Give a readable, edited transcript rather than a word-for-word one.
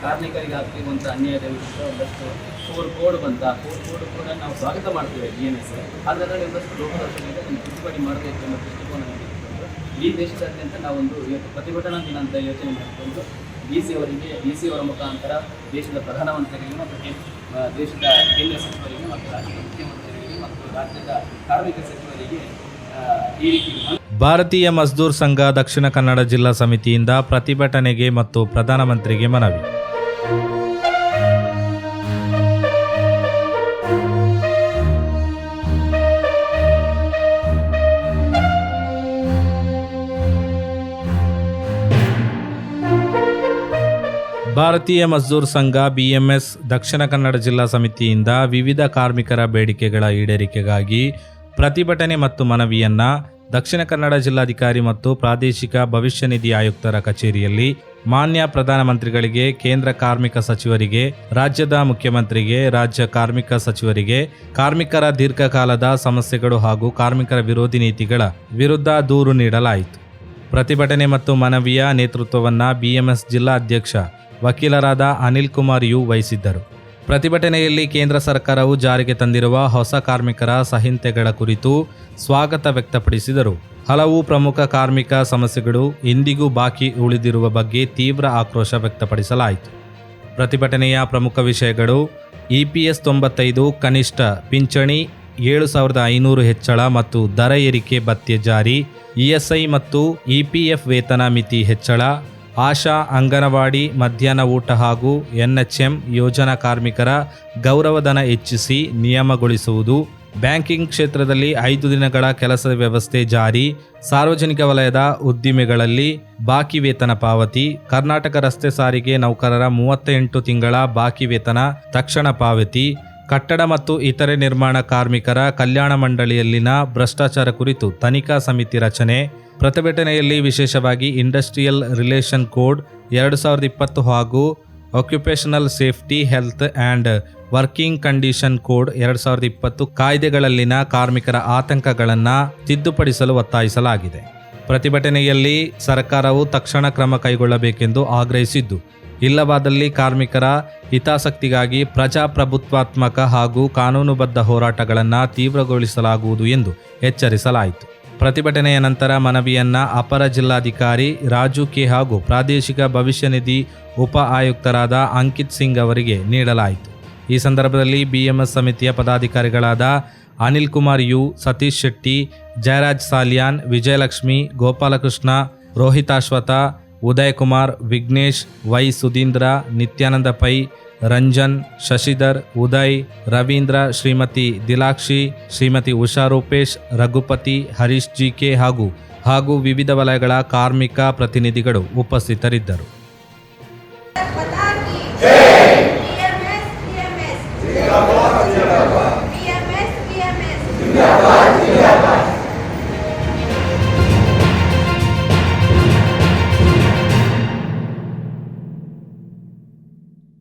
ಕಾರ್ಮಿಕರಿಗೆ ಆಗ್ತಿರುವಂಥ ಅನ್ಯಾಯದ ವಿರುದ್ಧ ಒಂದಷ್ಟು ಕೋಡ್ ಬಂತ ಕೋಡ್ ಕೂಡ ನಾವು ಸ್ವಾಗತ ಮಾಡ್ತೇವೆ BMS. ಅದರಲ್ಲಿ ಒಂದಷ್ಟು ಲೋಪದೋಷಗಳಿಂದ ತಿದ್ದುಪಡಿ ಮಾಡಬೇಕು ಎಂಬ ದೃಷ್ಟಿಕೋನ ಇಟ್ಟುಕೊಂಡು ಈ ದೇಶದಾದ್ಯಂತ ನಾವೊಂದು ಇವತ್ತು ಪ್ರತಿಭಟನಾ ದಿನ ಅಂತ ಯೋಚನೆ ಮಾಡಿಕೊಂಡು DC ಅವರ ಮುಖಾಂತರ ದೇಶದ ಪ್ರಧಾನಮಂತ್ರಿಗಳಿಗೆ ಮತ್ತು ದೇಶದ ಕೇಂದ್ರ ಸಚಿವರಿಗೆ ಮತ್ತು ರಾಜ್ಯದ ಮುಖ್ಯಮಂತ್ರಿಗಳಿಗೆ ಮತ್ತು ರಾಜ್ಯದ ಕಾರ್ಮಿಕ ಸಚಿವರಿಗೆ ಈ ರೀತಿ ಭಾರತೀಯ ಮಜ್ದೂರ್ ಸಂಘ ದಕ್ಷಿಣ ಕನ್ನಡ ಜಿಲ್ಲಾ ಸಮಿತಿಯಿಂದ ಪ್ರತಿಭಟನೆಗೆ ಮತ್ತು ಪ್ರಧಾನಮಂತ್ರಿಗೆ ಮನವಿ. ಭಾರತೀಯ ಮಜ್ದೂರ್ ಸಂಘ BMS ದಕ್ಷಿಣ ಕನ್ನಡ ಜಿಲ್ಲಾ ಸಮಿತಿಯಿಂದ ವಿವಿಧ ಕಾರ್ಮಿಕರ ಬೇಡಿಕೆಗಳ ಈಡೇರಿಕೆಗಾಗಿ ಪ್ರತಿಭಟನೆ ಮತ್ತು ಮನವಿಯನ್ನ ದಕ್ಷಿಣ ಕನ್ನಡ ಜಿಲ್ಲಾಧಿಕಾರಿ ಮತ್ತು ಪ್ರಾದೇಶಿಕ ಭವಿಷ್ಯ ನಿಧಿ ಆಯುಕ್ತರ ಕಚೇರಿಯಲ್ಲಿ ಮಾನ್ಯ ಪ್ರಧಾನಮಂತ್ರಿಗಳಿಗೆ, ಕೇಂದ್ರ ಕಾರ್ಮಿಕ ಸಚಿವರಿಗೆ, ರಾಜ್ಯದ ಮುಖ್ಯಮಂತ್ರಿಗೆ, ರಾಜ್ಯ ಕಾರ್ಮಿಕ ಸಚಿವರಿಗೆ, ಕಾರ್ಮಿಕರ ದೀರ್ಘಕಾಲದ ಸಮಸ್ಯೆಗಳು ಹಾಗೂ ಕಾರ್ಮಿಕರ ವಿರೋಧಿ ನೀತಿಗಳ ವಿರುದ್ಧ ದೂರು ನೀಡಲಾಯಿತು. ಪ್ರತಿಭಟನೆ ಮತ್ತು ಮನವಿಯ ನೇತೃತ್ವವನ್ನು BMS ಜಿಲ್ಲಾ ಅಧ್ಯಕ್ಷ ವಕೀಲರಾದ ಅನಿಲ್ ಕುಮಾರ್ ಯು ವಹಿಸಿದ್ದರು. ಪ್ರತಿಭಟನೆಯಲ್ಲಿ ಕೇಂದ್ರ ಸರ್ಕಾರವು ಜಾರಿಗೆ ತಂದಿರುವ ಹೊಸ ಕಾರ್ಮಿಕರ ಸಂಹಿತೆಗಳ ಕುರಿತು ಸ್ವಾಗತ ವ್ಯಕ್ತಪಡಿಸಿದರು. ಹಲವು ಪ್ರಮುಖ ಕಾರ್ಮಿಕ ಸಮಸ್ಯೆಗಳು ಇಂದಿಗೂ ಬಾಕಿ ಉಳಿದಿರುವ ಬಗ್ಗೆ ತೀವ್ರ ಆಕ್ರೋಶ ವ್ಯಕ್ತಪಡಿಸಲಾಯಿತು. ಪ್ರತಿಭಟನೆಯ ಪ್ರಮುಖ ವಿಷಯಗಳು: EPS 95 ಕನಿಷ್ಠ ಪಿಂಚಣಿ 7,500 ಹೆಚ್ಚಳ ಮತ್ತು ದರ ಏರಿಕೆ ಭತ್ಯೆ ಜಾರಿ, ESI ಮತ್ತು EPF ವೇತನ ಮಿತಿ ಹೆಚ್ಚಳ, ಆಶಾ, ಅಂಗನವಾಡಿ, ಮಧ್ಯಾಹ್ನ ಊಟ ಹಾಗೂ NHM ಯೋಜನಾ ಕಾರ್ಮಿಕರ ಗೌರವಧನ ಹೆಚ್ಚಿಸಿ ನಿಯಮಗೊಳಿಸುವುದು, ಬ್ಯಾಂಕಿಂಗ್ ಕ್ಷೇತ್ರದಲ್ಲಿ 5 ದಿನಗಳ ಕೆಲಸದ ವ್ಯವಸ್ಥೆ ಜಾರಿ, ಸಾರ್ವಜನಿಕ ವಲಯದ ಉದ್ದಿಮೆಗಳಲ್ಲಿ ಬಾಕಿ ವೇತನ ಪಾವತಿ, ಕರ್ನಾಟಕ ರಸ್ತೆ ಸಾರಿಗೆ ನೌಕರರ 38 ತಿಂಗಳ ಬಾಕಿ ವೇತನ ತಕ್ಷಣ ಪಾವತಿ, ಕಟ್ಟಡ ಮತ್ತು ಇತರೆ ನಿರ್ಮಾಣ ಕಾರ್ಮಿಕರ ಕಲ್ಯಾಣ ಮಂಡಳಿಯಲ್ಲಿನ ಭ್ರಷ್ಟಾಚಾರ ಕುರಿತು ತನಿಖಾ ಸಮಿತಿ ರಚನೆ. ಪ್ರತಿಭಟನೆಯಲ್ಲಿ ವಿಶೇಷವಾಗಿ ಇಂಡಸ್ಟ್ರಿಯಲ್ ರಿಲೇಷನ್ ಕೋಡ್ 2020 ಹಾಗೂ occupational safety, health and working condition code 2020 ಕಾಯ್ದೆಗಳಲ್ಲಿನ ಕಾರ್ಮಿಕರ ಆತಂಕಗಳನ್ನು ತಿದ್ದುಪಡಿಸಲು ಒತ್ತಾಯಿಸಲಾಗಿದೆ. ಪ್ರತಿಭಟನೆಯಲ್ಲಿ ಸರ್ಕಾರವು ತಕ್ಷಣ ಕ್ರಮ ಕೈಗೊಳ್ಳಬೇಕೆಂದು ಆಗ್ರಹಿಸಿದ್ದು, ಇಲ್ಲವಾದಲ್ಲಿ ಕಾರ್ಮಿಕರ ಹಿತಾಸಕ್ತಿಗಾಗಿ ಪ್ರಜಾಪ್ರಭುತ್ವಾತ್ಮಕ ಹಾಗೂ ಕಾನೂನುಬದ್ಧ ಹೋರಾಟಗಳನ್ನು ತೀವ್ರಗೊಳಿಸಲಾಗುವುದು ಎಂದು ಎಚ್ಚರಿಸಲಾಯಿತು. ಪ್ರತಿಭಟನೆಯ ನಂತರ ಮನವಿಯನ್ನ ಅಪರ ಜಿಲ್ಲಾಧಿಕಾರಿ ರಾಜು ಕೆ ಹಾಗೂ ಪ್ರಾದೇಶಿಕ ಭವಿಷ್ಯ ನಿಧಿ ಉಪ ಆಯುಕ್ತರಾದ ಅಂಕಿತ್ ಸಿಂಗ್ ಅವರಿಗೆ ನೀಡಲಾಯಿತು. ಈ ಸಂದರ್ಭದಲ್ಲಿ BMS ಸಮಿತಿಯ ಪದಾಧಿಕಾರಿಗಳಾದ Anil Kumar U, Satish Shetty, Jayaraj Saliyan, Vijayalakshmi, Gopalakrishna, Rohitashwata, Uday Kumar, Vignesh, Y Sudheendra, Nityananda Pai, Ranjan, Shashidhar, Uday, Ravindra, Shrimati Dilakshi, Shrimati Usha Rupesh, Raghupati, Harish GK ಹಾಗೂ ವಿವಿಧ ವಲಯಗಳ ಕಾರ್ಮಿಕ ಪ್ರತಿನಿಧಿಗಳು ಉಪಸ್ಥಿತರಿದ್ದರು.